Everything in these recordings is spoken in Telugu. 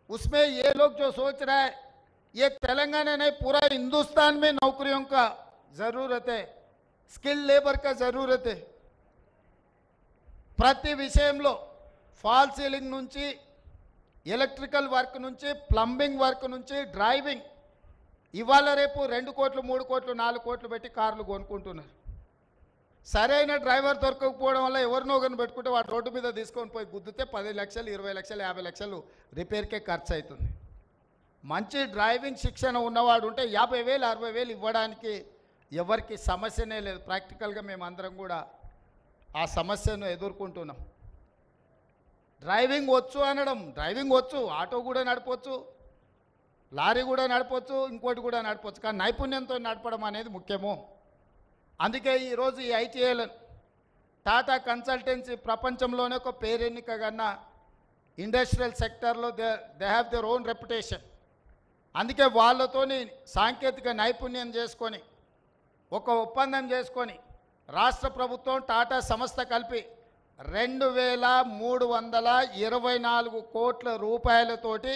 उसमें ये लोग जो सोच रहा है ये तेलंगाना नहीं पूरा हिंदुस्तान में नौकरियों का जरूरत है, स्किल लेबर का जरूरत है। ప్రతి విషయంలో ఫాల్ సీలింగ్ నుంచి ఎలక్ట్రికల్ వర్క్ నుంచి ప్లంబింగ్ వర్క్ నుంచి డ్రైవింగ్ ఇవాళ రేపు 2 కోట్లు 3 కోట్లు 4 కోట్లు పెట్టి కార్లు కొనుక్కుంటున్నారు. సరైన డ్రైవర్ దొరకకపోవడం వల్ల ఎవరినో ఒకరిని పెట్టుకుంటే వాడు రోడ్డు మీద తీసుకొని పోయి గుద్దితే 10 లక్షలు 20 లక్షలు 50 లక్షలు రిపేర్కే ఖర్చు అవుతుంది. మంచి డ్రైవింగ్ శిక్షణ ఉన్నవాడు ఉంటే 50,000 60,000 ఇవ్వడానికి ఎవరికి సమస్యనే లేదు. ప్రాక్టికల్గా మేమందరం కూడా ఆ సమస్యను ఎదుర్కొంటున్నాం. డ్రైవింగ్ వచ్చు అనడం, డ్రైవింగ్ వచ్చు, ఆటో కూడా నడపవచ్చు, లారీ కూడా నడపవచ్చు, ఇంకోటి కూడా నడపవచ్చు, కానీ నైపుణ్యంతో నడపడం అనేది ముఖ్యము. అందుకే ఈరోజు ఈ ఐటీఐల టాటా కన్సల్టెన్సీ ప్రపంచంలోనే ఒక పేరెన్నిక కన్నా ఇండస్ట్రియల్ సెక్టర్లో they have their own reputation. అందుకే వాళ్ళతోని సాంకేతిక నైపుణ్యం చేసుకొని ఒక ఒప్పందం చేసుకొని రాష్ట్ర ప్రభుత్వం టాటా సంస్థ కలిపి 2,324 కోట్ల రూపాయలతోటి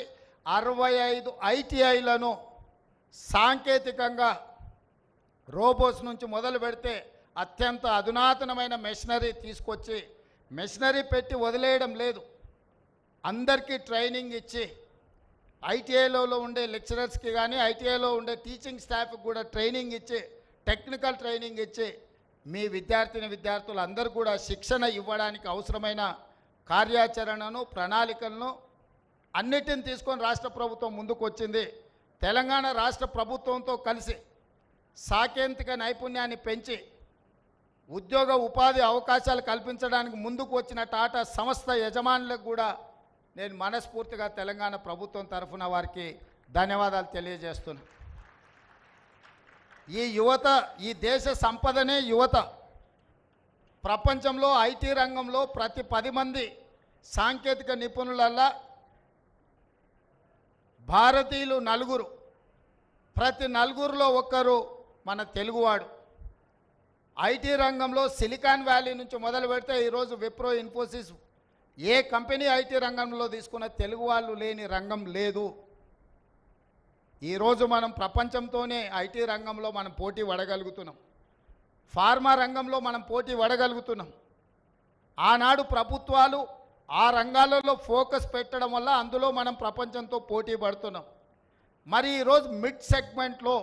65 ఐటీఐలను సాంకేతికంగా రోబోస్ నుంచి మొదలు పెడితే అత్యంత అధునాతనమైన మెషినరీ తీసుకొచ్చి మెషినరీ పెట్టి వదిలేయడం లేదు, అందరికీ ట్రైనింగ్ ఇచ్చి ఐటీఐలో ఉండే లెక్చరర్స్కి కానీ ఐటీఐలో ఉండే టీచింగ్ స్టాఫ్కి కూడా ట్రైనింగ్ ఇచ్చి టెక్నికల్ ట్రైనింగ్ ఇచ్చి మీ విద్యార్థులు అందరూ కూడా శిక్షణ ఇవ్వడానికి అవసరమైన కార్యాచరణను ప్రణాళికలను అన్నిటిని తీసుకొని రాష్ట్ర ప్రభుత్వం ముందుకు వచ్చింది. తెలంగాణ రాష్ట్ర ప్రభుత్వంతో కలిసి సాంకేతిక నైపుణ్యాన్ని పెంచి ఉద్యోగ ఉపాధి అవకాశాలు కల్పించడానికి ముందుకు వచ్చిన టాటా సంస్థ యజమానులకు కూడా నేను మనస్ఫూర్తిగా తెలంగాణ ప్రభుత్వం తరఫున వారికి ధన్యవాదాలు తెలియజేస్తున్నాను. ఈ యువత ఈ దేశ సంపదనే యువత. ప్రపంచంలో ఐటీ రంగంలో ప్రతి 10 మంది సాంకేతిక నిపుణులల్లా భారతీయులు 4, ప్రతి 4లో ఒక్కరు మన తెలుగువాడు. ఐటీ రంగంలో సిలికాన్ వ్యాలీ నుంచి మొదలు పెడితే ఈరోజు విప్రో, ఇన్ఫోసిస్ ఏ కంపెనీ ఐటీ రంగంలో తీసుకున్న తెలుగు వాళ్ళు లేని రంగం లేదు. ఈరోజు మనం ప్రపంచంతోనే ఐటీ రంగంలో మనం పోటీ పడగలుగుతున్నాం, ఫార్మా రంగంలో మనం పోటీ పడగలుగుతున్నాం. ఆనాడు ప్రభుత్వాలు ఆ రంగాలలో ఫోకస్ పెట్టడం వల్ల అందులో మనం ప్రపంచంతో పోటీ పడుతున్నాం. మరి ఈరోజు మిడ్ సెగ్మెంట్లో